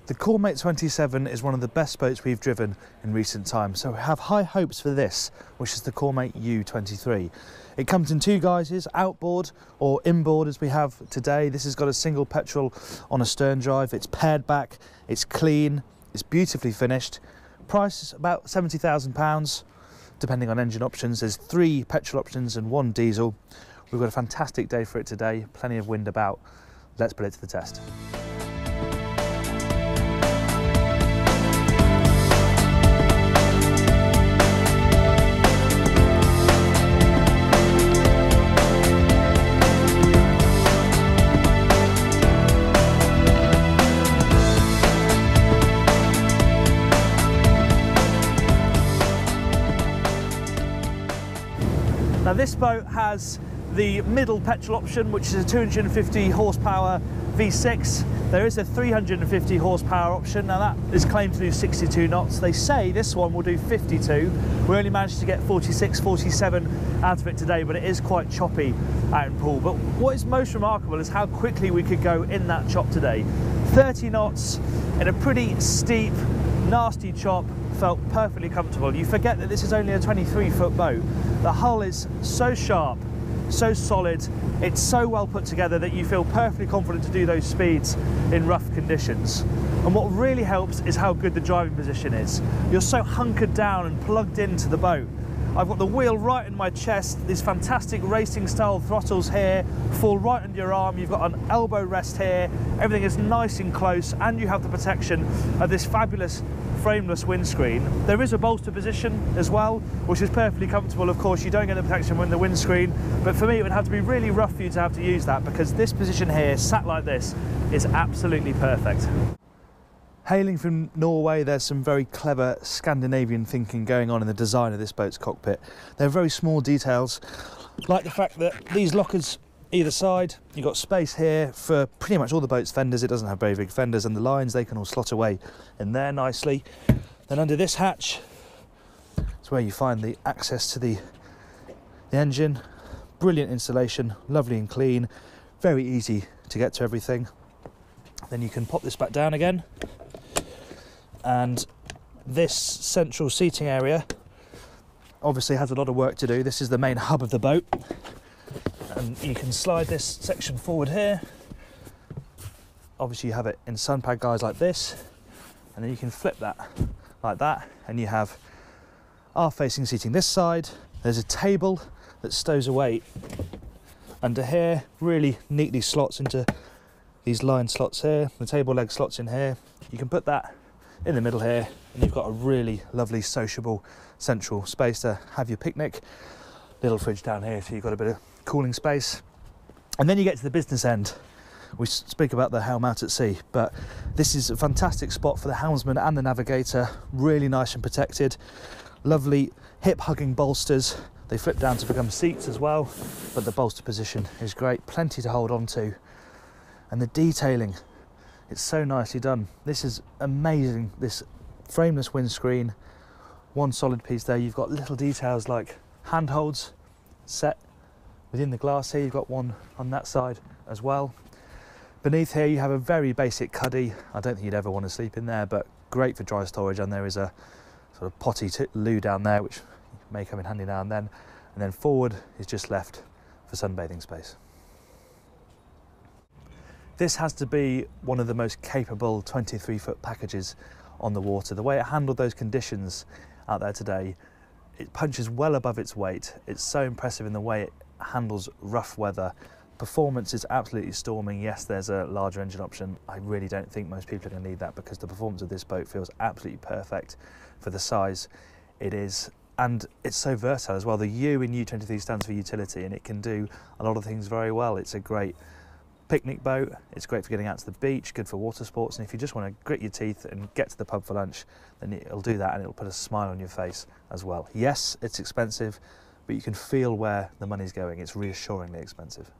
The Cormate 27 is one of the best boats we've driven in recent times, so we have high hopes for this, which is the Cormate U23. It comes in two guises, outboard or inboard as we have today. This has got a single petrol on a stern drive, it's pared back, it's clean, it's beautifully finished. Price is about £70,000, depending on engine options. There's 3 petrol options and 1 diesel. We've got a fantastic day for it today, plenty of wind about. Let's put it to the test. Now this boat has the middle petrol option, which is a 250 horsepower V6. There is a 350 horsepower option. Now that is claimed to do 62 knots. They say this one will do 52. We only managed to get 46, 47 out of it today, but it is quite choppy out in pool. But what is most remarkable is how quickly we could go in that chop today. 30 knots in a pretty steep, nasty chop. Felt perfectly comfortable. You forget that this is only a 23-foot boat. The hull is so sharp, so solid, it's so well put together that you feel perfectly confident to do those speeds in rough conditions. And what really helps is how good the driving position is. You're so hunkered down and plugged into the boat. I've got the wheel right in my chest, these fantastic racing style throttles here, fall right under your arm, you've got an elbow rest here, everything is nice and close, and you have the protection of this fabulous frameless windscreen. There is a bolster position as well, which is perfectly comfortable. Of course, you don't get the protection when the windscreen, but for me it would have to be really rough for you to have to use that, because this position here, sat like this, is absolutely perfect. Hailing from Norway, there's some very clever Scandinavian thinking going on in the design of this boat's cockpit. They're very small details, like the fact that these lockers either side, you've got space here for pretty much all the boat's fenders. It doesn't have very big fenders, and the lines, they can all slot away in there nicely. Then under this hatch is where you find the access to the engine. Brilliant installation, lovely and clean, very easy to get to everything. Then you can pop this back down again, and this central seating area obviously has a lot of work to do. This is the main hub of the boat, and you can slide this section forward here. Obviously you have it in sunpad guys like this, and then you can flip that like that, and you have aft facing seating this side. There's a table that stows away under here, really neatly slots into these line slots here. The table leg slots in here. You can put that in the middle here, and you've got a really lovely sociable central space to have your picnic. Little fridge down here, so you've got a bit of cooling space. And then you get to the business end. We speak about the helm out at sea, but this is a fantastic spot for the helmsman and the navigator. Really nice and protected. Lovely hip hugging bolsters. They flip down to become seats as well, but the bolster position is great. Plenty to hold on to. And the detailing, it's so nicely done. This is amazing. This frameless windscreen, one solid piece there. You've got little details like handholds set within the glass here. You've got one on that side as well. Beneath here you have a very basic cuddy. I don't think you'd ever want to sleep in there, but great for dry storage. And there is a sort of potty loo down there, which may come in handy now and then. And then forward is just left for sunbathing space. This has to be one of the most capable 23-foot packages on the water. The way it handled those conditions out there today, it punches well above its weight. It's so impressive in the way it handles rough weather. Performance is absolutely storming. Yes, there's a larger engine option. I really don't think most people are going to need that, because the performance of this boat feels absolutely perfect for the size it is. And it's so versatile as well. The U in U23 stands for utility, and it can do a lot of things very well. It's a great picnic boat, it's great for getting out to the beach, good for water sports, and if you just want to grit your teeth and get to the pub for lunch, then it'll do that, and it'll put a smile on your face as well. Yes, it's expensive, but you can feel where the money's going. It's reassuringly expensive.